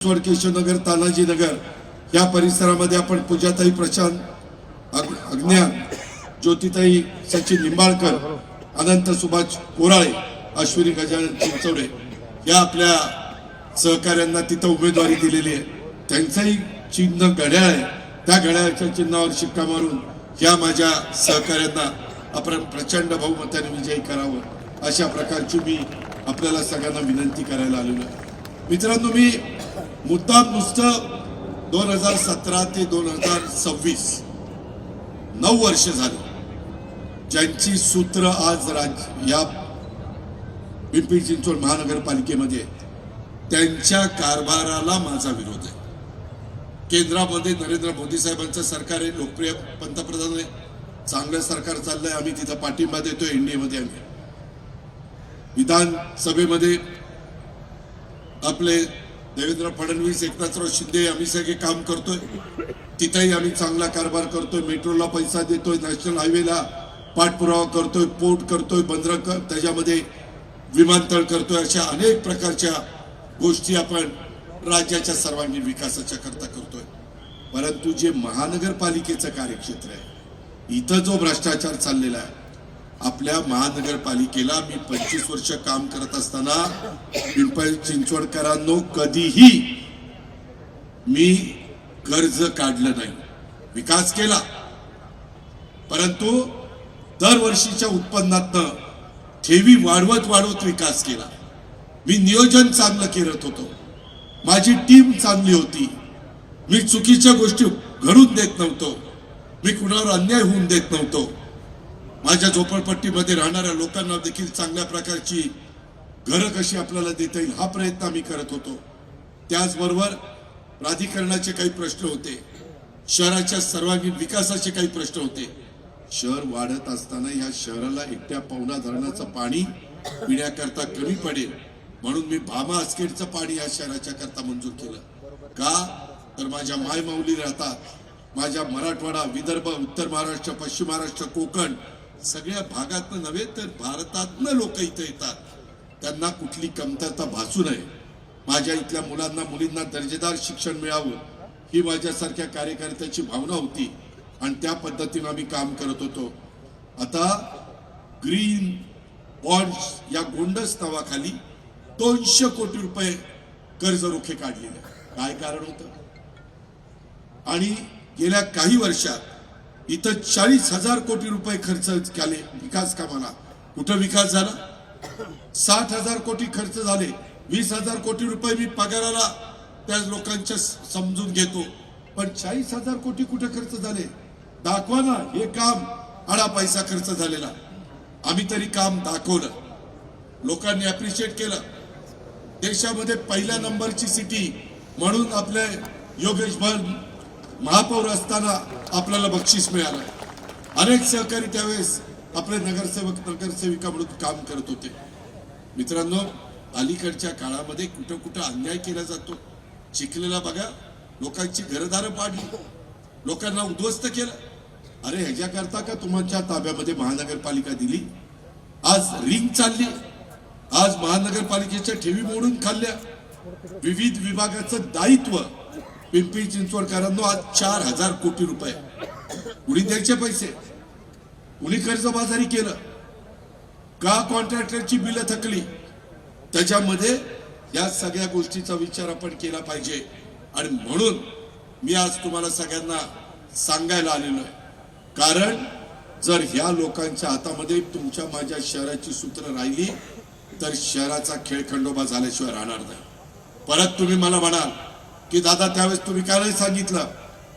केशवनगर, तानाजीनगर या परिसरामध्ये आपण पूजाताई प्रशांत अज्ञान, ज्योतिताई सचिन लिंबाळकर, अनंत सुभाष कोराळे, अश्विनी गजानन चिंचवडे या आपल्या सहकार्यांना तिथं उमेदवारी दिलेली आहे. त्यांचंही चिन्ह घड्याळ आहे. त्या घड्याळाच्या चिन्हावर शिक्का मारून या माझ्या सहकार्यांना आपण प्रचंड बहुमताने विजयी करावं अशा प्रकारची मी आपल्याला सगळ्यांना विनंती करायला आलेलो आहे. मित्रांनो, मी मुद्दाम नुसतं 2017 ते 2026 9 वर्ष झाली ज्यांची सूत्र आज या पिंपरी चिंचवड महानगरपालिकेमध्ये, त्यांच्या कारभाराला माझा विरोध आहे. केंद्रामध्ये नरेंद्र मोदी साहेबांचं सरकार आहे, लोकप्रिय पंतप्रधान आहे, चांगलं सरकार चाललंय. आम्ही तिथं पाठिंबा देतोय. एनडीएमध्ये आम्ही विधानसभेमध्ये आपले देवेंद्र फडणवीस, एकनाथराव शिंदे आम्ही सगळे काम करतोय. तिथेही आम्ही चांगला कारभार करतोय. मेट्रोला पैसा देतोय, नॅशनल हायवेला पाठपुरावा करतोय, पोर्ट करतोय, बंदर त्याच्यामध्ये विमानतळ करतोय. अशा अनेक प्रकारच्या गोष्टी आपण राज्याच्या सर्वांगीण विकासाच्या करता करतोय. परंतु जे महानगरपालिकेचं कार्यक्षेत्र आहे, इथं जो भ्रष्टाचार चाललेला आहे, आपल्या महानगरपालिकेला मी 25 वर्ष काम करत असताना पिंपरी चिंचवडकरांनो कधीही मी कर्ज काढलं नाही, विकास केला. परंतु दरवर्षीच्या उत्पन्नातनं ठेवी वाढवत वाढवत विकास केला. मी नियोजन चांगलं करत होतो, माझी टीम चांगली होती, मी चुकीच्या गोष्टी घडून देत नव्हतो, मी कुणावर अन्याय होऊन देत नव्हतो. माझ्या झोपडपट्टीमध्ये राहणाऱ्या लोकांना देखील चांगल्या प्रकारची घरं कशी आपल्याला देता येईल हा प्रयत्न आम्ही करत होतो. त्याचबरोबर प्राधिकरणाचे काही प्रश्न होते, शहराच्या सर्वांगीण विकासाचे काही प्रश्न होते. शहर वाढत असताना या शहराला एकट्या पवना धरणाचं पाणी पिण्याकरता कमी पडेल म्हणून मी भामा आसखेडचं पाणी या शहराच्या करता मंजूर केलं. का तर माझ्या मायमाऊली राहतात. माझ्या मराठवाडा, विदर्भ, उत्तर महाराष्ट्र, पश्चिम महाराष्ट्र, कोकण सगळ्या भागातनं नव्हे तर भारतातनं लोक इथे येतात. त्यांना कुठली कमतरता भासू नये, माझ्या इथल्या मुलांना मुलींना दर्जेदार शिक्षण मिळावं ही माझ्यासारख्या कार्यकर्त्याची भावना होती आणि त्या पद्धतीने आम्ही काम करत होतो. आता ग्रीन बॉन्ड्स या गोंडस नावाखाली 200 कोटी रुपये कर्ज रोखे काढलेले. काय कारण होतं? आणि गेल्या काही वर्षात इथं 40,000 कोटी रुपये खर्च केले विकास कामाला. कुठं विकास झाला? 60,000 कोटी खर्च झाले. 20,000 कोटी रुपये मी पगाराला त्या लोकांच्या समजून घेतो, पण 40,000 कोटी कुठे खर्च झाले? दाखवा ना हे काम आडा पैसा खर्च झालेला. आम्ही तरी काम दाखवलं, लोकांनी अप्रिशिएट केलं. देशामध्ये पहिल्या नंबरची सिटी म्हणून आपले योगेश भर महापौर असताना आपल्याला बक्षीस मिळालं. अनेक सहकारी त्यावेळेस आपले नगरसेवक नगरसेविका म्हणून काम करत होते. मित्रांनो, अलीकडच्या काळामध्ये कुठं कुठं अन्याय केला जातो. चिखलेला बघा, लोकांची घरदारं पाडली, लोकांना उद्ध्वस्त केलं. अरे ह्याच्याकरता का तुमच्या ताब्यामध्ये महानगरपालिका दिली? आज रिंग चालली, आज महानगरपालिकेच्या ठेवी मोडून खाल्ल्या. विविध विभागाचं दायित्व पिंपरी चिंचवडकरांनो आज 4,000 कोटी रुपये. कुणी द्यायचे पैसे? कुणी कर्जबाजारी केलं का? कॉन्ट्रॅक्टरची बिलं थकली. त्याच्यामध्ये या सगळ्या गोष्टीचा विचार आपण केला पाहिजे. आणि म्हणून मी आज तुम्हाला सगळ्यांना सांगायला आलेलो आहे, कारण जर ह्या लोकांच्या हातामध्ये तुमच्या माझ्या शहराची सूत्र राहिली तर शहराचा खेळखंडोबा झाल्याशिवाय राहणार नाही. परत तुम्ही मला म्हणाल की दादा त्यावेळेस तुम्ही काय नाही सांगितलं?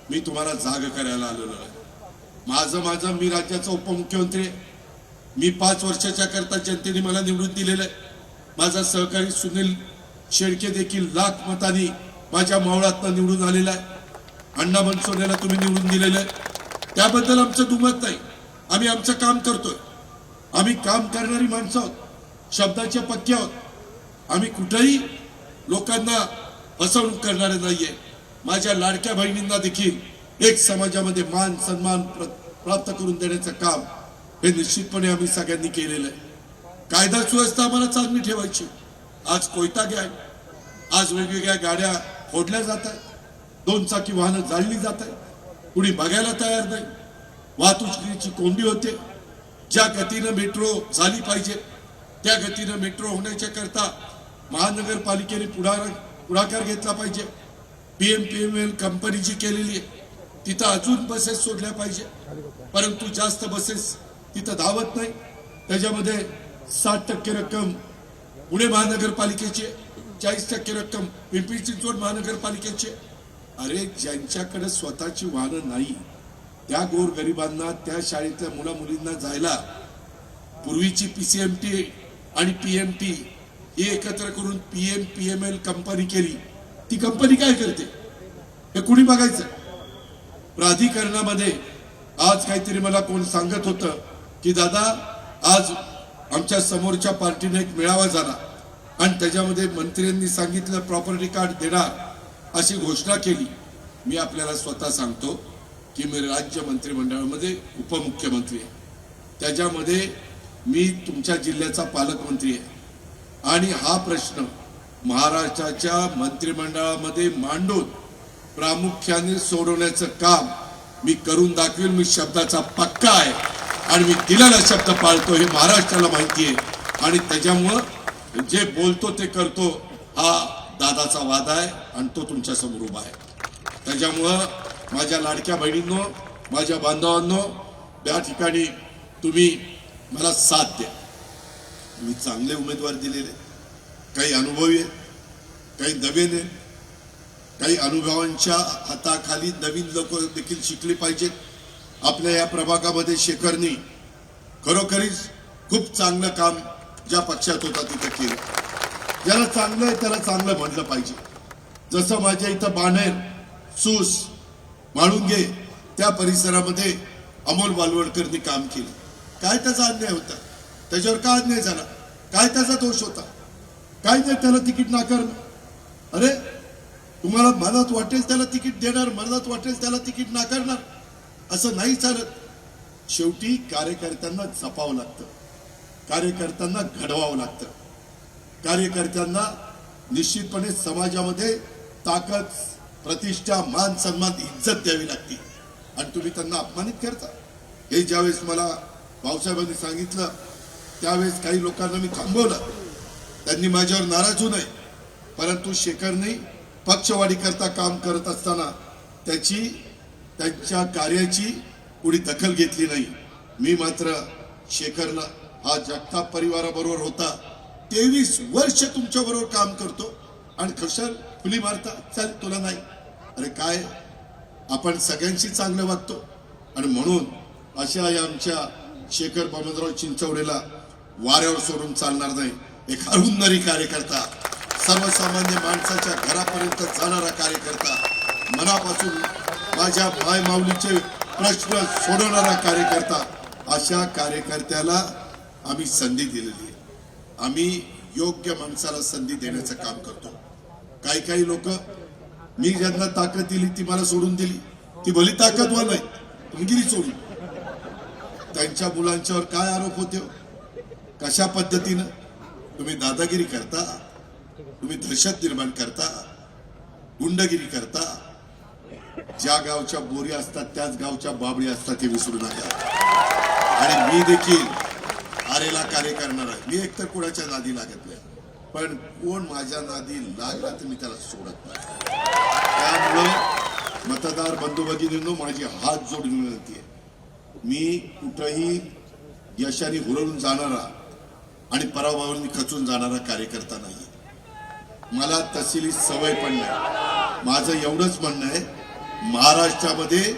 मी तुम्हाला जाग करायला आलेलो आहे. माझं मी राज्याचा उपमुख्यमंत्री, मी 5 वर्षाच्या करता जनतेने मला निवडून दिलेलं आहे. माझा सहकारी सुनील शेळके देखील लाख मतांनी माझ्या मावळातनं निवडून आलेला आहे. अण्णा बनसोडेला तुम्ही निवडून दिलेलं आहे. त्याबद्दल आमचं दुमत नाही. आम्ही आमचं काम करतोय. आम्ही काम करणारी माणसं आहोत, शब्दाचे पक्के आहोत. आम्ही कुठेही लोकांना फसवणूक करणारे नाहीये. माझ्या लाडक्या बहिणींना देखील एक समाजामध्ये मान सन्मान प्राप्त करून देण्याचं काम हे निश्चितपणे आम्ही सगळ्यांनी केलेलं आहे. कायदा सुव्यवस्था आम्हाला चांगली ठेवायची. आज कोयता गँग, आज वेगवेगळ्या गाड्या फोडल्या जात आहे, 2 चाकी वाहनं जाळली जात आहे, कुणी बघायला तयार नाही, वाहतुकीची कोंडी होते. ज्या गतीनं मेट्रो झाली पाहिजे त्या गतीनं मेट्रो होण्याच्या करता महानगरपालिकेने पुढाकार घेतला पाहिजे. PMPML कंपनी जी केलेली आहे तिथं अजून बसेस सोडल्या पाहिजे, परंतु जास्त बसेस तिथं धावत नाही. त्याच्यामध्ये 60% रक्कम पुणे महानगरपालिकेची, 40% रक्कम पिंपरी चिंचवड महानगरपालिकेची. अरे ज्यांच्याकडे स्वतःची वाहनं नाही त्या गोरगरिबांना, त्या शाळेतल्या मुला मुलींना जायला पूर्वीची PCMT आणि PMT हे एकत्र करून PMPML कंपनी केली. ती कंपनी काय करते हे कुणी बघायचं. प्राधिकरणामध्ये आज काहीतरी मला कोण सांगत होतं की दादा आज आमच्या समोरच्या पार्टीने एक मेळावा झाला आणि त्याच्यामध्ये मंत्र्यांनी सांगितलं प्रॉपर्टी कार्ड देणार अशी घोषणा केली. मी आपल्याला स्वतः सांगतो की मी राज्य मंत्रिमंडळामध्ये उपमुख्यमंत्री आहे, त्याच्यामध्ये मी तुमच्या जिल्ह्याचा पालकमंत्री आहे आणि हा प्रश्न महाराष्ट्राच्या मंत्रिमंडळामध्ये मांडून प्रामुख्याने सोडवण्याचं काम मी करून दाखवेल. मी शब्दाचा पक्का आहे आणि मी दिलेला शब्द पाळतो हे महाराष्ट्राला माहिती आहे आणि त्याच्यामुळं जे बोलतो ते करतो हा दादाचा वादा आहे आणि तो तुमच्या समोर उभा आहे. त्याच्यामुळं माझ्या लाडक्या बहिणींनो, माझ्या बांधवांनो, त्या ठिकाणी तुम्ही मला साथ द्या. मी चांगले उमेदवार दिलेले, काही अनुभवी आहेत, काही नवीन आहेत, काही अनुभवांच्या हाताखाली नवीन लोक देखील शिकली पाहिजेत. आपल्या या प्रभागामध्ये शेखरनी खरोखरीच खूप चांगलं काम ज्या पक्षात होता तिथं केलं. ज्याला चांगलं आहे त्याला चांगलं म्हणलं पाहिजे. जसं माझ्या इथं बाणेर, सूस, म्हाळुंगे त्या परिसरामध्ये अमोल बालवडकरनी काम केलं. काय त्याचा अन्याय होता, त्याच्यावर काय अन्याय झाला, काय त्याचा दोष होता, काय नाही त्याला तिकीट नाकारणं. अरे तुम्हाला मनात वाटेल त्याला तिकीट देणार, मनात वाटेल त्याला तिकीट नाकारणार, असं नाही चालत. शेवटी कार्यकर्त्यांना जपावं लागतं, कार्यकर्त्यांना घडवावं लागतं, कार्यकर्त्यांना निश्चितपणे समाजामध्ये ताकद, प्रतिष्ठा, मान सन्मान, इज्जत द्यावी लागते आणि तुम्ही त्यांना अपमानित करता. हे ज्यावेळेस मला भाऊसाहेबांनी सांगितलं त्यावेळेस काही लोकांना मी थांबवलं, त्यांनी माझ्यावर नाराज होऊ नये, परंतु शेखरने पक्षवाढी करता काम करत असताना त्यांच्या कार्याची कुणी दखल घेतली नाही. मी मात्र शेखरला हा जगताप परिवाराबरोबर होता, 23 वर्ष तुमच्या बरोबर काम करतो आणि कशाल फुली मारता, चल तुला नाही. अरे काय, आपण सगळ्यांशी चांगलं वागतो आणि म्हणून अशा या आमच्या शेखर बमनराव चिंचवडेला वाऱ्यावर सोडून चालणार नाही. एक हरुंदरी कार्यकर्ता, सर्वसामान्य माणसाच्या घरापर्यंत जाणारा कार्यकर्ता, मनापासून माझ्या माय माऊलीचे प्रश्न सोडवणारा कार्यकर्ता, अशा कार्यकर्त्याला आम्ही संधी दिलेली आहे. आम्ही योग्य माणसाला संधी देण्याचं काम करतो. काही लोक, मी ज्यांना ताकद दिली ती मला सोडून दिली, ती भली ताकदवान नाही, तुम्ही गेली सोडून. त्यांच्या मुलांच्यावर काय आरोप होते, कशा पद्धतीनं तुम्ही दादागिरी करता, तुम्ही दहशत निर्माण करता, गुंडगिरी करता. ज्या गावच्या बोरी असतात त्याच गावच्या बाबळी असतात हे विसरू नका. आणि मी देखील आरेला कार्य करणार आहे. मी एकतर कोणाच्या नादी लागत नाही, पण कोण माझ्या नादी लागला तर मी त्याला सोडत नाही. त्यामुळं मतदार बंधू भगिनींनो, माझी हात जोडून विनंती आहे, मी कुठंही यशाने हुरळून जाणारा आणि पराभवाने खचून जाणारा कार्यकर्ता नाही. मला तसली सवय पण नाही. माझं एवढंच म्हणणं आहे, महाराष्ट्रामध्ये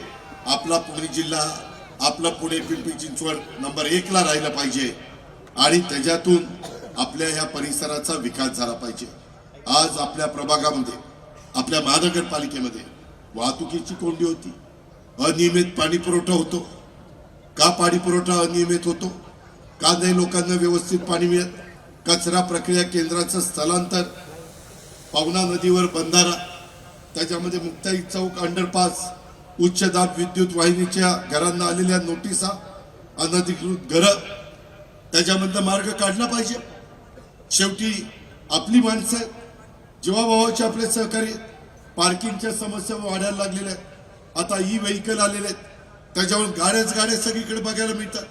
आपला पुणे जिल्हा, आपला पुणे पिंपरी चिंचवड नंबर 1 ला राहिला पाहिजे आणि त्याच्यातून आपल्या ह्या परिसराचा विकास झाला पाहिजे. आज आपल्या प्रभागामध्ये, आपल्या महानगरपालिकेमध्ये वाहतुकीची कोंडी होती, अनियमित पाणी पुरवठा होतो. का पाणी पुरवठा अनियमित होतो, का नाही लोकांना व्यवस्थित पाणी मिळत, कचरा प्रक्रिया केंद्राचं स्थलांतर, पावना नदीवर बंधारा, त्याच्यामध्ये मुक्ताई चौक अंडरपास, उच्च दाब विद्युत वाहिनीच्या घरांना आलेल्या नोटिसा, अनधिकृत घरं, त्याच्यामधला मार्ग काढला पाहिजे. शेवटी आपली माणसं, जीवाभावाचे आपले सहकारी, पार्किंगच्या समस्या वाढायला लागलेल्या आहेत. आता ई व्हेकल आलेले आहेत, त्याच्यावर गाड्या सगळीकडे बघायला मिळतात.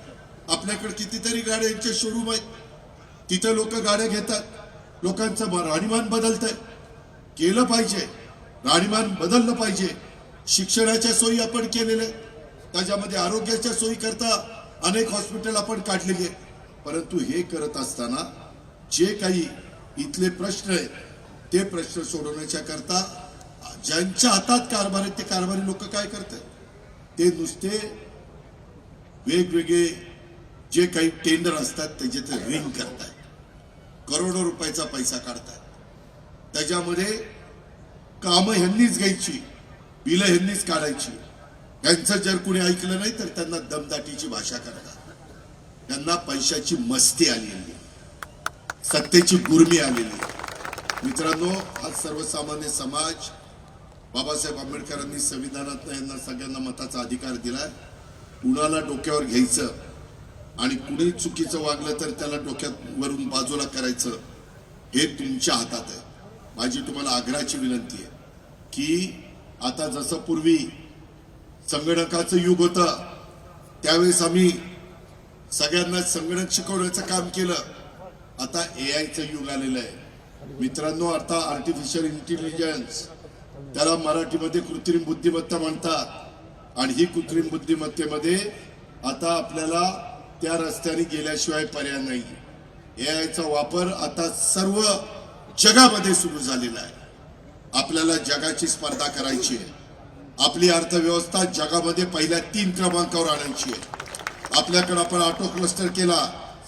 आपल्याकडे कितीतरी गाड्यांचे शोरूम आहेत, तिथे लोक गाड्या घेतात. लोकांचं राहणीमान बदलतंय, केलं पाहिजे, राहणीमान बदललं पाहिजे. शिक्षणाच्या सोयी आपण केलेल्या, त्याच्यामध्ये आरोग्याच्या सोयी करता अनेक हॉस्पिटल आपण काढलेली आहे. परंतु हे करत असताना जे काही इथले प्रश्न आहेत ते प्रश्न सोडवण्याच्या करता ज्यांच्या हातात कारभार आहेत ते कारभारी लोक काय करतात, ते नुसते वेगवेगळे जे काही टेंडर असतात त्याच्यात रिंग करतात, करोडो रुपयाचा पैसा काढतात. त्याच्यामध्ये कामं ह्यांनीच घ्यायची, बिलं ह्यांनीच काढायची. यांचं जर कुणी ऐकलं नाही तर त्यांना दमदाटीची भाषा करतात. त्यांना पैशाची मस्ती आलेली, सत्तेची गुरमी आलेली. मित्रांनो, हा सर्वसामान्य समाज बाबासाहेब आंबेडकरांनी संविधानात यांना सगळ्यांना मताचा अधिकार दिलाय. कुणाला डोक्यावर घ्यायचं आणि कुणी चुकीचं वागलं तर त्याला डोक्यात वरून बाजूला करायचं हे तुमच्या हातात आहे. माझी तुम्हाला आग्रहाची विनंती आहे की आता जसं पूर्वी संगणकाचं युग होतं त्यावेळेस आम्ही सगळ्यांना संगणक शिकवण्याचं काम केलं. आता एआयचं युग आलेलं आहे. मित्रांनो, आता आर्टिफिशियल इंटेलिजन्स, त्याला मराठीमध्ये कृत्रिम बुद्धिमत्ता म्हणतात. आणि ही कृत्रिम बुद्धिमत्तेमध्ये आता आपल्याला त्या रस्त्याने गेल्याशिवाय पर्याय नाही. एआयचा वापर आता सर्व जगामध्ये सुरू झालेला आहे. आपल्याला जगाची स्पर्धा करायची आहे. आपली अर्थव्यवस्था जगामध्ये पहिल्या 3 क्रमांकावर आणायची आहे. आपल्याकडे आपण ऑटो क्लस्टर केला,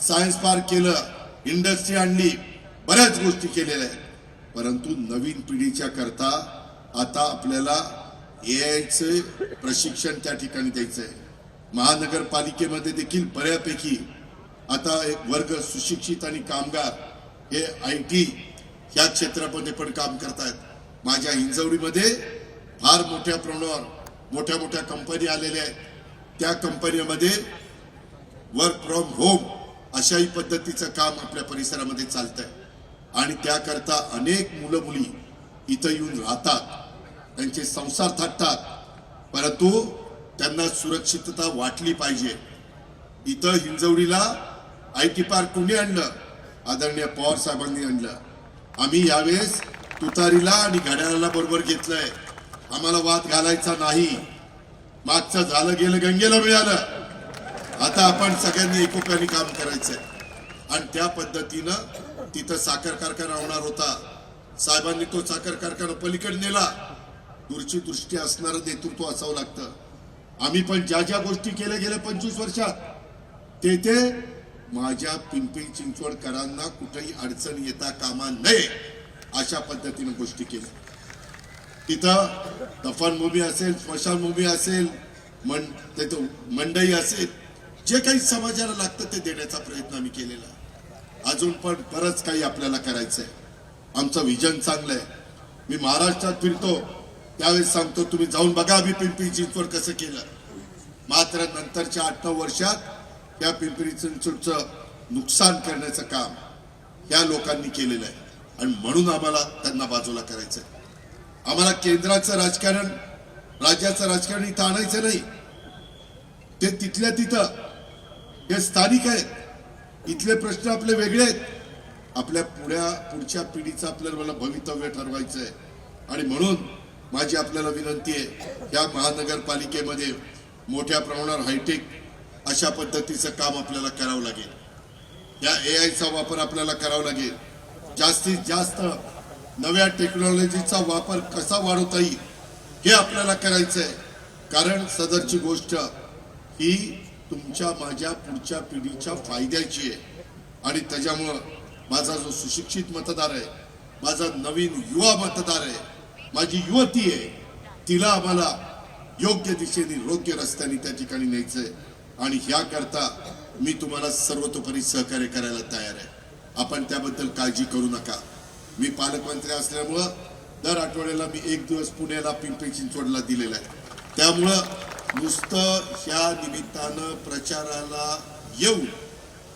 सायन्स पार्क केलं, इंडस्ट्री आणली, बऱ्याच गोष्टी केलेल्या आहेत. परंतु नवीन पिढीच्या करता आता आपल्याला एआयचे प्रशिक्षण त्या ठिकाणी द्यायचं आहे. महानगरपालिकेमध्ये देखील बऱ्यापैकी आता एक वर्ग सुशिक्षित आणि कामगार हे IT या क्षेत्रामध्ये पण काम करतायत. माझ्या हिंजवडीमध्ये फार मोठ्या प्रमाणावर मोठ्या कंपनी आलेल्या आहेत. त्या कंपनीमध्ये वर्क फ्रॉम होम अशाही पद्धतीचं काम आपल्या परिसरामध्ये चालतंय. आणि त्याकरता अनेक मुलं मुली इथं येऊन राहतात, त्यांचे संसार थाटतात. परंतु त्यांना सुरक्षितता वाटली पाहिजे. इथं हिंजवडीला IT पार्क कोणी आणलं? आदरणीय पवार साहेबांनी आणलं. आम्ही यावेळेस तुतारीला आणि घड्याळाला बरोबर घेतलंय. आम्हाला वाद घालायचा नाही. मागचं झालं गेलं गंगेला मिळालं. आता आपण सगळ्यांनी एकोप्याने काम करायचंय. आणि त्या पद्धतीनं तिथं साखर कारखाना होणार होता. साहेबांनी तो साखर कारखाना पलीकडे नेला. दूरची दृष्टी असणारं नेतृत्व असावं लागतं. आम्ही पण ज्या ज्या गोष्टी केल्या गेल्या 25 वर्षात ते माझ्या पिंपरी चिंचवडकरांना कुठेही अडचण येता कामा नये अशा पद्धतीनं गोष्टी केल्या. तिथं दफनभूमी असेल, स्मशानभूमी असेल, मंडई असेल, जे काही समाजाला लागतं ते देण्याचा प्रयत्न आम्ही केलेला. अजून पण बरंच काही आपल्याला करायचंय. आमचं विजन चांगलं आहे. मी महाराष्ट्रात फिरतो त्यावेळेस सांगतो, तुम्ही जाऊन बघा आम्ही पिंपरी चिंचवड कसं केलं. मात्र नंतरच्या 8-9 वर्षात त्या पिंपरी चिंचवडचं नुकसान करण्याचं काम या लोकांनी केलेलं आहे. आणि म्हणून आम्हाला त्यांना बाजूला करायचंय. आम्हाला केंद्राचं राजकारण, राज्याचं राजकारण इथं आणायचं नाही. ते तिथल्या तिथं हे स्थानिक आहेत. इथले प्रश्न आपले वेगळे आहेत. आपल्या पुढच्या पिढीचं आपल्याला भवितव्य ठरवायचं आहे. आणि म्हणून माझी आपल्याला विनंती आहे, या महानगरपालिकेमध्ये मोठ्या प्रमाणावर हायटेक अशा पद्धतीचं काम आपल्याला करावं लागेल. या एआयचा वापर आपल्याला करावा लागेल. जास्तीत जास्त नव्या टेक्नॉलॉजीचा वापर कसा वाढवता येईल हे आपल्याला करायचं आहे. कारण सदरची गोष्ट ही तुमच्या माझ्या पुढच्या पिढीच्या फायद्याची आहे. आणि त्याच्यामुळं माझा जो सुशिक्षित मतदार आहे, माझा नवीन युवा मतदार आहे, माझी युवती आहे, तिला आम्हाला योग्य दिशेने योग्य रस्त्याने त्या ठिकाणी न्यायचंय. आणि ह्याकरता मी तुम्हाला सर्वतोपरी सहकार्य करायला तयार आहे. आपण त्याबद्दल काळजी करू नका. मी पालकमंत्री असल्यामुळं दर आठवड्याला मी 1 दिवस पुण्याला पिंपरी चिंचवडला दिलेला आहे. त्यामुळं नुसतं ह्या निमित्तानं प्रचाराला येऊन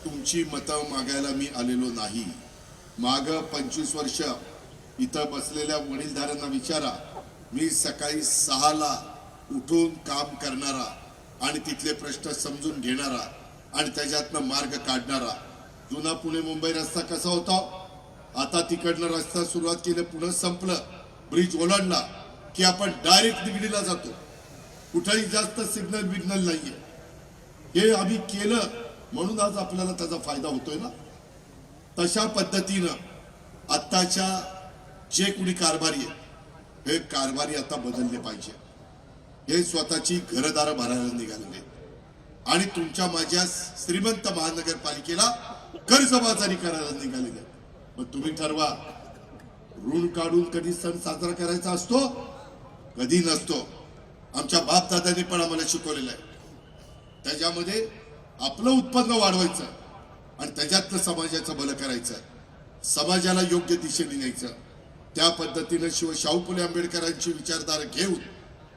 तुमची मतं मागायला मी आलेलो नाही. माग 25 वर्ष इथं बसलेल्या वडीलधाऱ्यांना विचारा, मी सकाळी 6ला उठून काम करणारा आणि तिथले प्रश्न समजून घेणारा आणि त्याच्यातनं मार्ग काढणारा. जुना पुणे मुंबई रस्ता कसा होता, आता तिकडनं रस्ता सुरुवात केलं, पुणे संपलं, ब्रिज ओलांडला की आपण डायरेक्ट निगडीला जातो, कुठेही जास्त सिग्नल बिग्नल नाहीये. हे आम्ही केलं म्हणून आज आपल्याला त्याचा फायदा होतोय ना. तशा पद्धतीनं आत्ताच्या जे कुणी कारभारी आहे हे कारभारी आता बदलले पाहिजे. हे स्वतःची घरदारं भरायला निघालेले आणि तुमच्या माझ्या श्रीमंत महानगरपालिकेला कर्जबाजारी करायला निघालेले. मग तुम्ही ठरवा, ऋण काढून कधी सण साजरा करायचा असतो, कधी नसतो. आमच्या बापदादांनी पण आम्हाला शिकवलेलं आहे. त्याच्यामध्ये आपलं उत्पन्न वाढवायचं आणि त्याच्यातलं समाजाचं भलं करायचं, समाजाला योग्य दिशेने न्यायचं. त्या पद्धतीनं शाहू फुले आंबेडकरांची विचारधारा घेऊन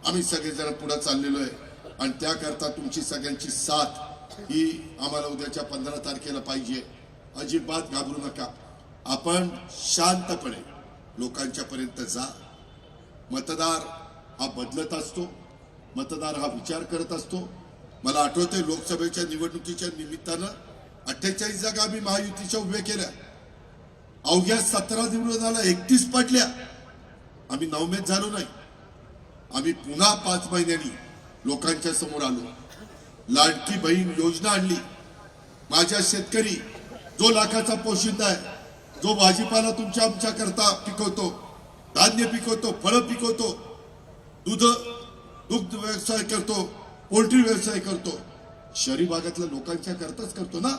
आम्ही सगळेजण पुढे चाललेलो आहे. आणि त्याकरता तुमची सगळ्यांची साथ ही आम्हाला उद्याच्या 15 तारखेला पाहिजे. अजिबात घाबरू नका. आपण शांतपणे लोकांच्या पर्यंत जा. मतदार हा बदलत असतो, मतदार हा विचार करत असतो. मला आठवतंय लोकसभेच्या निवडणुकीच्या निमित्तानं 48 जागा आम्ही महायुतीच्या उभ्या केल्या. अवघ्या 17 निवडून 31 पडल्या. आम्ही नवमेध झालो नाही. आम्ही पुन्हा 5 महिन्यांनी लोकांच्या समोर आलो. लाडकी बहीण योजना आणली. माझ्या शेतकरी जो लाखाचा पोशिंदा आहे, जो भाजीपाला तुमच्या आमच्या करता पिकवतो, धान्य पिकवतो, फळं पिकवतो, दुग्ध व्यवसाय करतो, पोल्ट्री व्यवसाय करतो, शहरी भागातल्या लोकांच्या करताच करतो ना.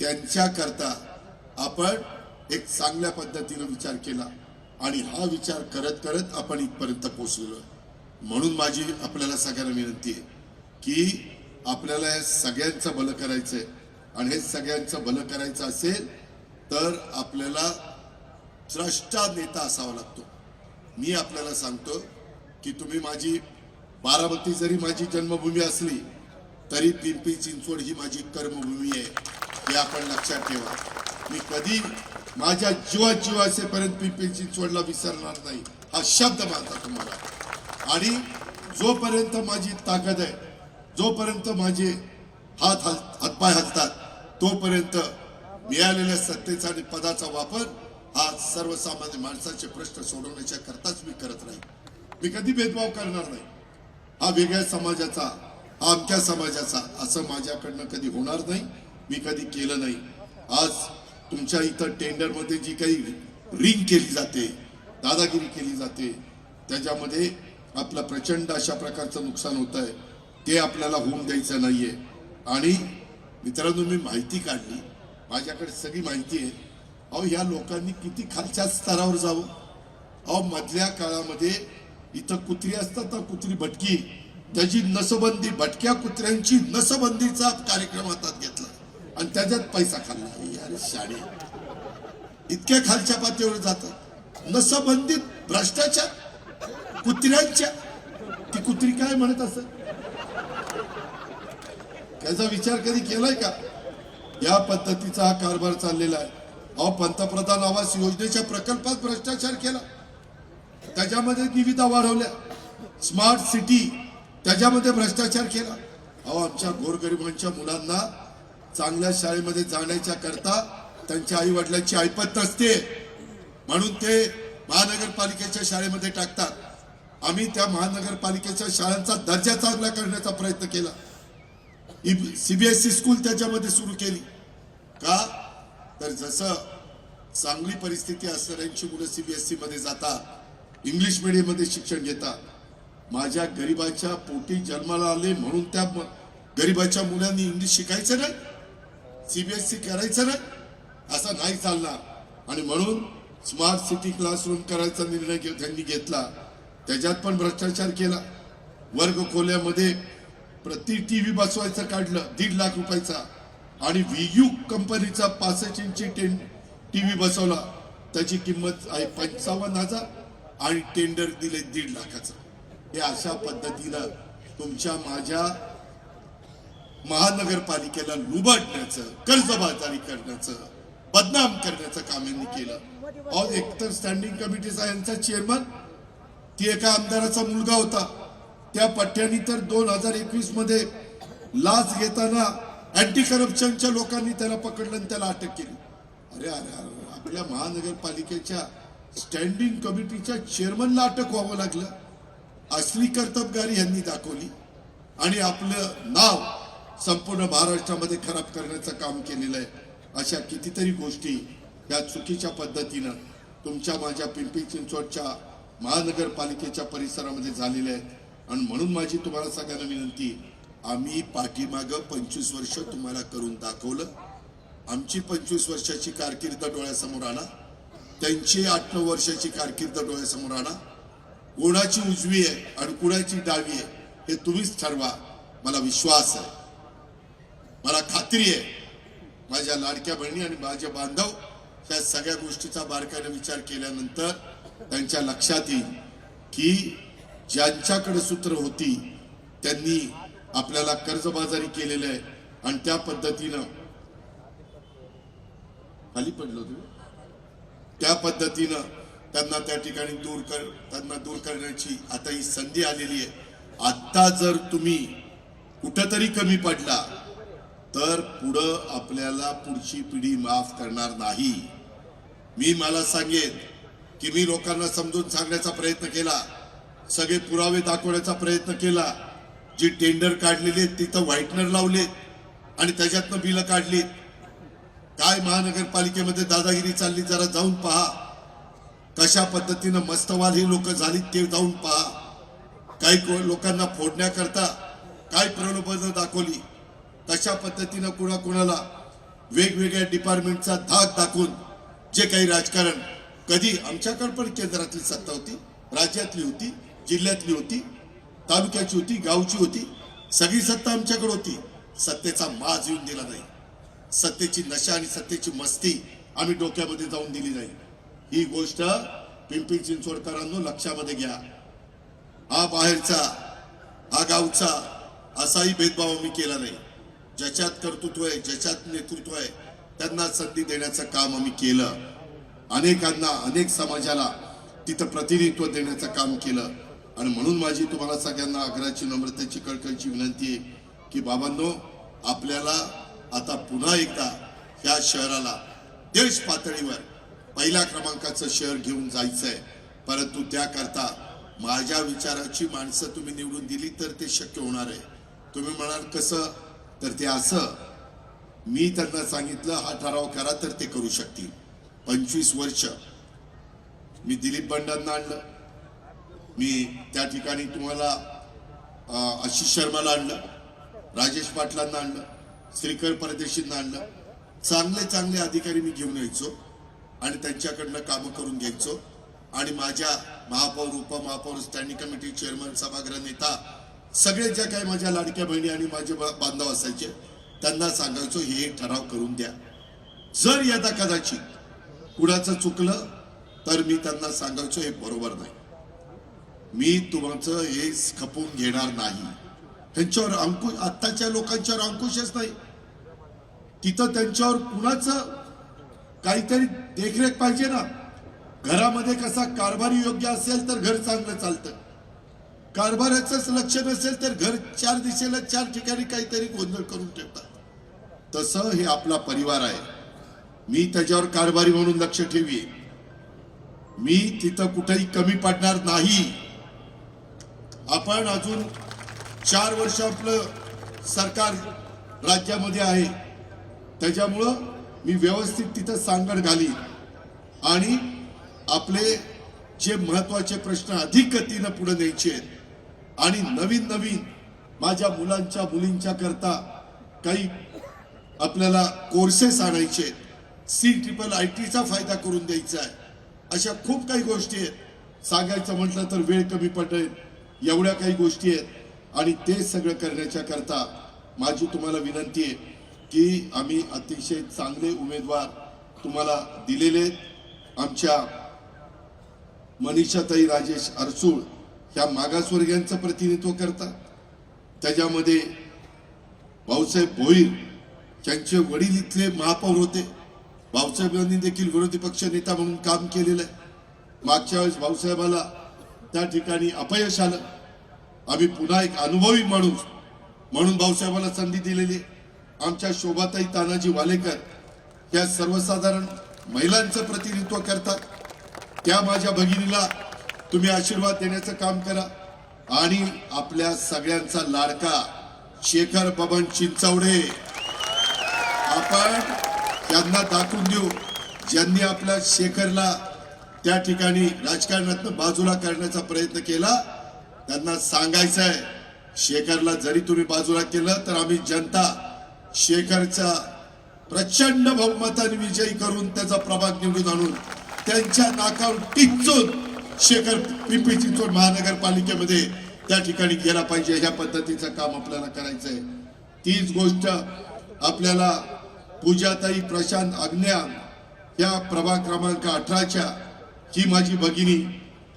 त्यांच्या करता आपण एक चांगल्या पद्धतीने विचार केला आणि हा विचार करत करत आपण इथपर्यंत पोहोचलेलो. म्हणून माझी आपल्याला सगळ्यांना विनंती आहे की आपल्याला या सगळ्यांचं भलं करायचंय. आणि हे सगळ्यांचं भलं करायचं असेल तर आपल्याला द्रष्टा नेता असावा लागतो. मी आपल्याला सांगतो की तुम्ही माझी बारामती जरी माझी जन्मभूमी असली तरी पिंपरी चिंचवड ही माझी कर्मभूमी आहे, हे आपण लक्षात ठेवा. मी कधी माझ्या जीवा असेपर्यंत पिंपरी चिंचवडला विसरणार नाही, हा शब्द माझा तुम्हाला. आणि जोपर्यंत माझी ताकद आहे, जोपर्यंत माझे हातपाय हलतात, तोपर्यंत मिळालेल्या सत्तेचा आणि पदाचा वापर हा सर्वसामान्य माणसाचे प्रश्न सोडवण्याच्या करताच मी करत राहील. मी कधी भेदभाव करणार नाही. हा वेगळ्या समाजाचा, हा अमक्या समाजाचा असं माझ्याकडनं कधी होणार नाही. मी कधी केलं नाही. आज तुमच्या इथं टेंडरमध्ये जी काही रिंग केली जाते, दादागिरी केली जाते, त्याच्यामध्ये आपलं प्रचंड अशा प्रकारचं नुकसान होत आहे. ते आपल्याला होऊन द्यायचं नाहीये. आणि मित्रांनो, मी माहिती काढली, माझ्याकडे सगळी माहिती आहे. अहो, ह्या लोकांनी किती खालच्या स्तरावर जावं. अहो, मधल्या काळामध्ये इथं कुत्री असतात ना, कुत्री भटकी, त्याची नसबंदी, भटक्या कुत्र्यांची नसबंदीचा कार्यक्रम हातात घेतला आणि त्याच्यात पैसा खाल्ला. अरे शाळे, इतक्या खालच्या पातळीवर जातात. नसबंदीत भ्रष्टाचार कुत्र्यांच्या. ती कुत्री काय म्हणत असत, त्याचा विचार कधी केलाय का? या पद्धतीचा हा कारभार चाललेला आहे. अहो, पंतप्रधान आवास योजनेच्या प्रकल्पात भ्रष्टाचार केला, त्याच्यामध्ये निविदा वाढवल्या. स्मार्ट सिटी, त्याच्यामध्ये भ्रष्टाचार केला. अहो, आमच्या गोरगरिबांच्या मुलांना चांगल्या शाळेमध्ये जाण्याच्या करता त्यांच्या आई वडिलांची ऐपत नसते, म्हणून ते महानगरपालिकेच्या शाळेमध्ये टाकतात. आम्ही त्या महानगरपालिकेच्या शाळांचा दर्जा चांगला करण्याचा प्रयत्न केला. सीबीएसई स्कूल त्याच्यामध्ये सुरू केली. का तर जसं चांगली परिस्थिती असणाऱ्यांची मुलं सीबीएसई मध्ये जातात, इंग्लिश मीडियम मध्ये शिक्षण घेतात. माझ्या गरीबाच्या पोटी जन्माला आले म्हणून त्या गरीबाच्या मुलांनी इंग्लिश शिकायचं नाही, सीबीएसई करायचं नाही, असं नाही चालणार. आणि म्हणून स्मार्ट सिटी क्लासरूम करायचा निर्णय त्यांनी घेतला. त्याच्यात पण भ्रष्टाचार केला. वर्ग खोल्यामध्ये प्रति टीव्ही बसवायचं काढलं 1.5 लाख रुपयाचा आणि व्हीयू कंपनीचा 65 इंची टीव्ही बसवला. त्याची किंमत आहे 55,000 आणि टेंडर दिले 1.5 लाखाचं. हे अशा पद्धतीनं तुमच्या माझ्या महानगरपालिकेला लुबाडण्याचं, कर्जबाजारी करण्याचं, बदनाम करण्याचं काम यांनी केलं. एकतर स्टँडिंग कमिटीचा यांचा चेअरमन ती एका आमदाराचा मुलगा होता. त्या पठ्ठ्यानी तर 2021 मध्ये लाच घेताना अँटी करप्शनच्या लोकांनी त्याला पकडलं आणि त्याला अटक केली. अरे अरे अरे, आपल्या महानगरपालिकेच्या स्टँडिंग कमिटीच्या चेअरमनला अटक व्हावं लागलं. असली कर्तबगारी यांनी दाखवली आणि आपलं नाव संपूर्ण महाराष्ट्रामध्ये खराब करण्याचं काम केलेलं आहे. अशा कितीतरी गोष्टी या चुकीच्या पद्धतीनं तुमच्या माझ्या पिंपरी चिंचवडच्या महानगरपालिकेच्या परिसरामध्ये झालेल्या आहेत. आणि म्हणून माझी तुम्हाला सगळ्यांना विनंती, आम्ही पाठीमागं 25 वर्ष तुम्हाला करून दाखवलं. आमची 25 वर्षाची कारकीर्द डोळ्यासमोर आणा, त्यांची 8-9 वर्षाची कारकीर्द डोळ्यासमोर आणा. कोणाची उजवी आहे आणि कोणाची डावी आहे हे तुम्हीच ठरवा. मला विश्वास आहे, मला खात्री आहे, माझ्या लाडक्या बहिणी आणि माझे बांधव या सगळ्या गोष्टीचा बारकाईने विचार केल्यानंतर त्यांच्या लक्षात येईल की ज्यांच्याकडे सूत्र होती त्यांनी आपल्याला कर्जबाजारी केलेलं आहे आणि त्या पद्धतीनं खाली पडलो त्या पद्धतीनं त्यांना त्या ठिकाणी दूर करण्याची आता ही संधी आलेली आहे. आता जर तुम्ही कुठंतरी कमी पडला तर पुढं आपल्याला पुढची पिढी माफ करणार नाही. मला सांगेन की मी लोकांना समजून सांगण्याचा प्रयत्न केला, सगळे पुरावे दाखवण्याचा प्रयत्न केला. जी टेंडर काढलेले तिथं व्हाईटनर लावले आणि त्याच्यातनं बिलं काढली. काय महानगरपालिकेमध्ये दादागिरी चालली जरा जाऊन पहा. कशा पद्धतीनं मस्तवाल ही लोक झाली ते जाऊन पहा. काही लोकांना फोडण्याकरता काय प्रलोभनं दाखवली, कशा पद्धतीनं कुणाला वेगवेगळ्या डिपार्टमेंटचा धाक दाखवून जे काही राजकारण, कधी आमच्याकडे पण केंद्रातली सत्ता होती, राज्यातली होती, जिल्ह्यातली होती, तालुक्याची होती, गावची होती, सगळी सत्ता आमच्याकडे होती. सत्तेचा माज येऊन दिला नाही, सत्तेची नशा आणि सत्तेची मस्ती आम्ही डोक्यामध्ये जाऊन दिली नाही. ही गोष्ट पिंपरी चिंचवडकरांनो लक्षामध्ये घ्या. हा बाहेरचा, हा गावचा असाही भेदभाव आम्ही केला नाही. ज्याच्यात कर्तृत्व आहे, ज्याच्यात नेतृत्व आहे त्यांना संधी देण्याचं काम आम्ही केलं. अनेकांना, अनेक समाजाला तिथं प्रतिनिधित्व देण्याचं काम केलं. आणि म्हणून माझी तुम्हाला सगळ्यांना आग्रहाची, नम्रतेची, कळकळीची विनंती आहे की बाबांनो, आपल्याला आता पुन्हा एकदा या शहराला देश पातळीवर पहिल्या क्रमांकाचं शहर घेऊन जायचंय. परंतु त्याकरता माझ्या विचाराची माणसं तुम्ही निवडून दिली तर ते शक्य होणार आहे. तुम्ही म्हणाल कसं, तर ते असं, मी त्यांना सांगितलं हा ठराव करा तर ते करू शकतील. 25 वर्ष मी दिलीप बंडांना आणलं, मी त्या ठिकाणी तुम्हाला आशिष शर्माला आणलं, राजेश पाटलांना आणलं, श्रीकर परदेशींना आणलं. चांगले चांगले अधिकारी मी घेऊन यायचो आणि त्यांच्याकडनं कामं करून घ्यायचो. आणि माझ्या महापौर, उपमहापौर, स्टँडिंग कमिटी चेअरमन, सभागृह नेता, सगळे ज्या काही माझ्या लाडक्या बहिणी आणि माझे बांधव असायचे त्यांना सांगायचो हे ठराव करून द्या. जर यदा कदाचित कुणाचं चुकलं तर मी त्यांना सांगायचो हे बरोबर नाही, मी तुमचं हे खपवून घेणार नाही. त्यांच्यावर अंकुश, आत्ताच्या लोकांच्यावर अंकुशच नाही. तिथं त्यांच्यावर कुणाचं काहीतरी देखरेख पाहिजे ना. घरामध्ये कसा कारभारी योग्य असेल तर घर चांगलं चालतं, कारभाराचंच लक्ष नसेल तर घर 4 दिशेला 4 ठिकाणी काहीतरी गोंधळ करून ठेवतात. तसं हे आपला परिवार आहे. मी त्याच्यावर कारभारी म्हणून लक्ष ठेवी, मी तिथं कुठेही कमी पडणार नाही. आपण अजून 4 वर्ष आपलं सरकार राज्यामध्ये आहे, त्याच्यामुळं मी व्यवस्थित तिथं सांगड घाली आणि आपले जे महत्वाचे प्रश्न अधिक गतीनं पुढे न्यायचे आहेत. आणि नवीन नवीन माझ्या मुलांच्या मुलींच्या करता काही आपल्याला कोर्सेस आणायचे आहेत, CIITचा फायदा करून द्यायचा आहे. अशा खूप काही गोष्टी आहेत, सांगायचं म्हटलं तर वेळ कमी पडेल, एवढ्या काही गोष्टी आहेत. आणि ते सगळं करण्याच्या करता माझी तुम्हाला विनंती आहे की आम्ही अतिशय चांगले उमेदवार तुम्हाला दिलेले आहेत. आमच्या मनीषाताई राजेश अरसूळ ह्या मागासवर्गीयांचं प्रतिनिधित्व करतात. त्याच्यामध्ये भाऊसाहेब भोईर त्यांचे वडील इथले महापौर होते. भाऊसाहेबांनी देखील विरोधी पक्ष नेता म्हणून काम केलेलं आहे. मागच्या वेळेस भाऊसाहेबाला त्या ठिकाणी अपयश आलं. आम्ही पुन्हा एक अनुभवी माणूस म्हणून भाऊसाहेबांना संधी दिलेली. आमच्या शोभाताई तानाजी वालेकर त्या सर्वसाधारण महिलांचं प्रतिनिधित्व करतात. त्या माझ्या भगिनीला तुम्ही आशीर्वाद देण्याचं काम करा. आणि आपल्या सगळ्यांचा लाडका शेखर बबन चिंचवडे, आपण त्यांना दाखवून देऊ. ज्यांनी आपल्या शेखरला त्या ठिकाणी राजकारणातून बाजूला करण्याचा प्रयत्न केला, त्यांना सांगायचं आहे, शेखरला जरी तुम्ही बाजूला केलं तर आम्ही जनता शेखरचा प्रचंड बहुमताने विजयी करून त्याचा प्रभाग निवडून आणून त्यांच्या नाकावर टिचून शेखर पिंपरी चिंचवड महानगरपालिकेमध्ये त्या ठिकाणी गेला पाहिजे. ह्या पद्धतीचं काम आपल्याला करायचं आहे. तीच गोष्ट आपल्याला पूजाताई प्रशांत आज्ञा या प्रभाग क्रमांक 18च्या ही माझी भगिनी,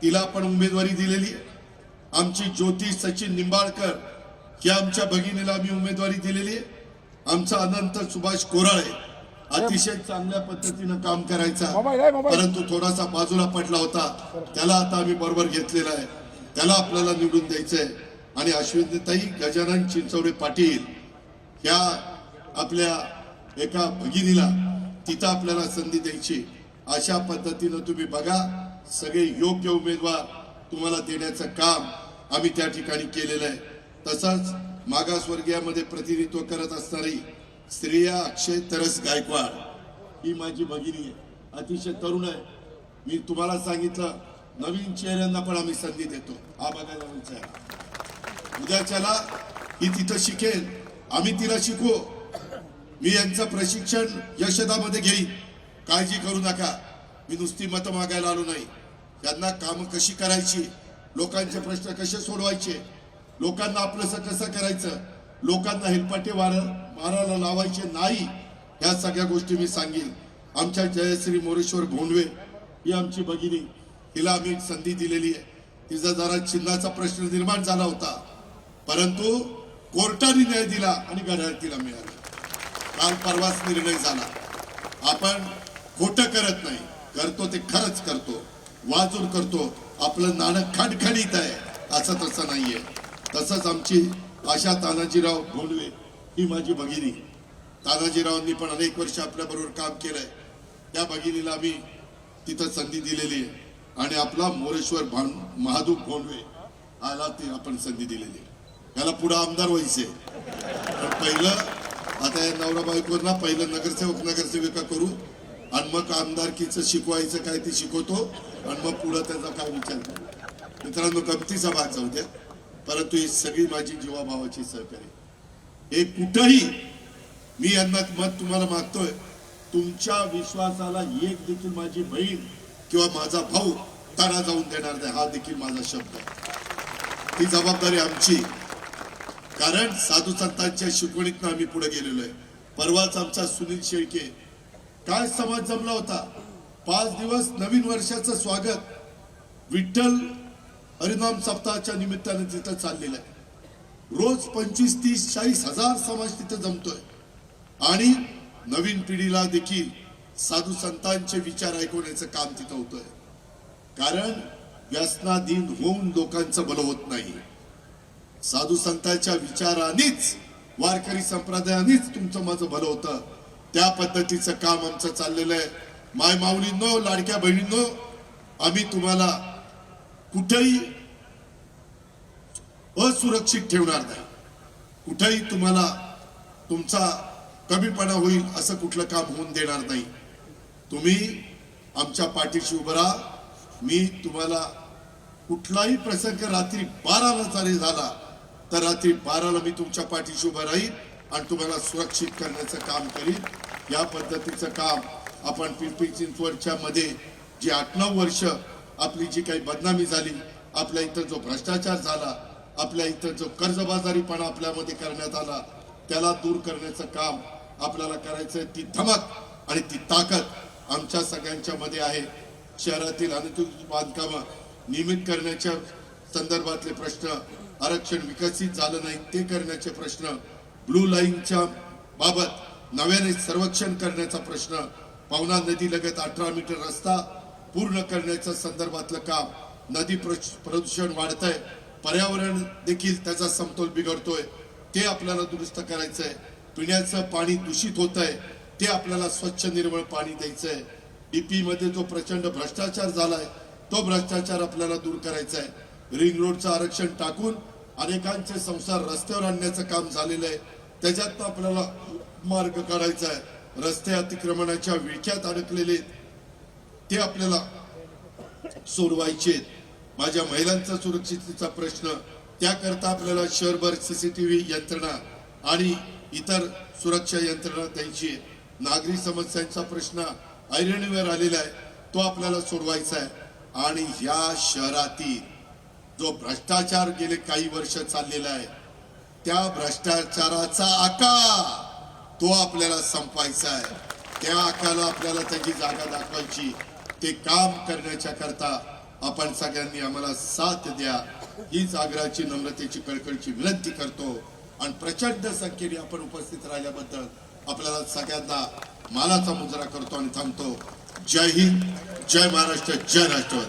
तिला पण उमेदवारी दिलेली. आमची ज्योती सचिन निंबाळकर या आमच्या भगिनीला आम्ही उमेदवारी दिलेली. आमचा अनंत सुभाष कोराळे अतिशय चांगल्या पद्धतीनं काम करायचा, परंतु थोडासा बाजूला पडला होता. त्याला आता आम्ही बरोबर घेतलेला आहे. त्याला आपल्याला निवडून द्यायचंय. आणि अश्विनीताई गजानन चिंचवडे पाटील ह्या आपल्या एका भगिनीला तिथं आपल्याला संधी द्यायची. अशा पद्धतीनं तुम्ही बघा, सगळे योग्य उमेदवार तुम्हाला देण्याचं काम आम्ही त्या ठिकाणी केलेलं आहे. तसंच मागासवर्गीयामध्ये प्रतिनिधित्व करत असणारी श्रेया अक्षय तरस गायकवाड ही माझी भगिनी आहे, अतिशय तरुण आहे. मी तुम्हाला सांगितलं, नवीन चेहऱ्यांना पण आम्ही संधी देतो. हा बघा नवीन चेहरा, उद्याच्याला ही तिथं शिकेल, आम्ही तिला शिकवू. मी यांचं प्रशिक्षण यशदामध्ये घेईन, काळजी करू नका. मी नुसती मतं मागायला आलो नाही. त्यांना काम कशी करायची, लोकांचे प्रश्न कसे सोडवायचे, लोकांना आपलंसं कसं करायचं, लोकांना हेलपाटे मारायला लावायचे नाही, ह्या सगळ्या गोष्टी मी सांगेन. आमच्या जयश्री मोरेश्वर भोंडवे ही आमची भगिनी, तिला आम्ही संधी दिलेली आहे. तिचा जरा चिन्हाचा प्रश्न निर्माण झाला होता, परंतु कोर्टाने न्याय दिला आणि घड्याळ तिला मिळालं. काल परवाच निर्णय झाला. आपण खोटं करत नाही, करतो ते खरंच करतो, वाजून करतो. आपलं नाणं खणखणीत आहे, असं तसं नाहीये. तसंच आमची आशा तानाजीराव भोंडवे ही माझी भगिनी. तानाजीरावांनी पण अनेक वर्ष आपल्या बरोबर काम केलंय. त्या भगिनीला आम्ही तिथं संधी दिलेली आहे. आणि आपला मोरेश्वर महादू भोंडवे आला, ती आपण संधी दिलेली आहे. याला पुढे आमदार व्हायचे, पण पहिलं आता या नवरा बायकोंना पहिलं नगरसेविका करू आणि मग आमदारकीचं शिकवायचं काय ते शिकवतो आणि मग पुढं त्याचा काय विचार करू. मित्रांनो, गमतीचा भाग जाऊ द्या, परंतु ही सगळी माझी जीवाभावाची सहकारी. हे कुठंही मी यांना मत तुम्हाला मागतोय, तुमच्या विश्वासाला एक देखील माझी बहीण किंवा माझा भाऊ तारा जाऊन देणार नाही, हा देखील माझा शब्द आहे. ती जबाबदारी आमची, कारण साधू संतांच्या शिकवणीतनं आम्ही पुढे गेलेलो आहे. परवाच आमचा सुनील शेळके, काय समाज जमला होता. 5 दिवस नवीन वर्षाचं स्वागत विठ्ठल हरिनाम सप्ताहाच्या निमित्ताने तिथं चाललेलं आहे. रोज 25, 30, 40 हजार समाज तिथं जमतोय. आणि नवीन पिढीला देखील साधू संतांचे विचार ऐकवण्याचं काम तिथं होतंय. कारण व्यसनाधीन होऊन लोकांचं भलं होत नाही. साधू संतांच्या विचारानेच, वारकरी संप्रदायानेच तुमचं माझं भलं होतं. त्या पद्धतीचं काम आमचं चाललेलं आहे. माय माऊलींनो, लाडक्या बहिणींनो, आम्ही तुम्हाला कुठेही असुरक्षित ठेवणार नाही. कुठेही तुम्हाला तुमचा कमीपणा होईल असं कुठलं काम होऊन देणार नाही. तुम्ही आमच्या पाठीशी उभं राहा. मी तुम्हाला कुठलाही प्रसंग रात्री 12ला जरी झाला तर रात्री 12ला मी तुमच्या पाठीशी उभं राहील आणि तुम्हाला सुरक्षित करण्याचं काम करीन. या पद्धतीचं काम आपण पिंपरी चिंचवडच्या मध्ये जी 8-9 वर्ष आपली जी काही बदनामी झाली, आपल्या इथं जो भ्रष्टाचार झाला, आपल्या इथं जो कर्जबाजारीपणा आपल्यामध्ये करण्यात आला, त्याला दूर करण्याचं काम आपल्याला करायचंय. ती धमक आणि ती ताकद आमच्या सगळ्यांच्या मध्ये आहे. शहरातील अनुचित बांधकाम नियमित करण्याच्या संदर्भातले प्रश्न, आरक्षण विकसित झालं नाही ते करण्याचे प्रश्न, ब्लू लाईनच्या बाबत नव्याने सर्वेक्षण करण्याचा प्रश्न, पवना नदी लगत 18 मीटर रस्ता पूर्ण करण्याच्या संदर्भातलं काम नदी प्रदूषण वाढतंय, पर्यावरण देखील त्याचा समतोल बिघडतोय, ते आपल्याला दुरुस्त करायचंय. पिण्याचं पाणी दूषित होत आहे, ते आपल्याला स्वच्छ निर्मळ पाणी द्यायचंय. डीपी मध्ये जो प्रचंड भ्रष्टाचार झालाय, तो भ्रष्टाचार आपल्याला दूर करायचा आहे. रिंग रोडचं आरक्षण टाकून अनेकांचे संसार रस्त्यावर आणण्याचं काम झालेलं आहे, त्याच्यातनं आपल्याला मार्ग काढायचा आहे. रस्ते अतिक्रमणाच्या विळख्यात अडकलेले ते आपल्याला सोडवायचे. माझ्या महिलांचा सुरक्षिततेचा प्रश्न, त्याकरता आपल्याला शहरभर सीसीटीव्ही यंत्रणा आणि इतर सुरक्षा यंत्रणा द्यायची. नागरी समस्यांचा प्रश्न ऐरणीवर आलेला आहे, तो आपल्याला सोडवायचा आहे. आणि या शहरातील जो भ्रष्टाचार गेले काही वर्ष चाललेला आहे, त्या भ्रष्टाचाराचा आका तो आपल्याला संपवायचा आहे. त्या आकाला आपल्याला त्याची जागा दाखवायची. ते काम करण्याच्या करता आपण सगळ्यांनी आम्हाला साथ द्या, हीच आग्रहाची, नम्रतेची, कळकळीची विनंती करतो. आणि प्रचंड संख्येने आपण उपस्थित राहिल्याबद्दल आपल्याला सगळ्यांना मानाचा मुजरा करतो आणि थांबतो. जय हिंद, जय महाराष्ट्र, जय राष्ट्रवादी.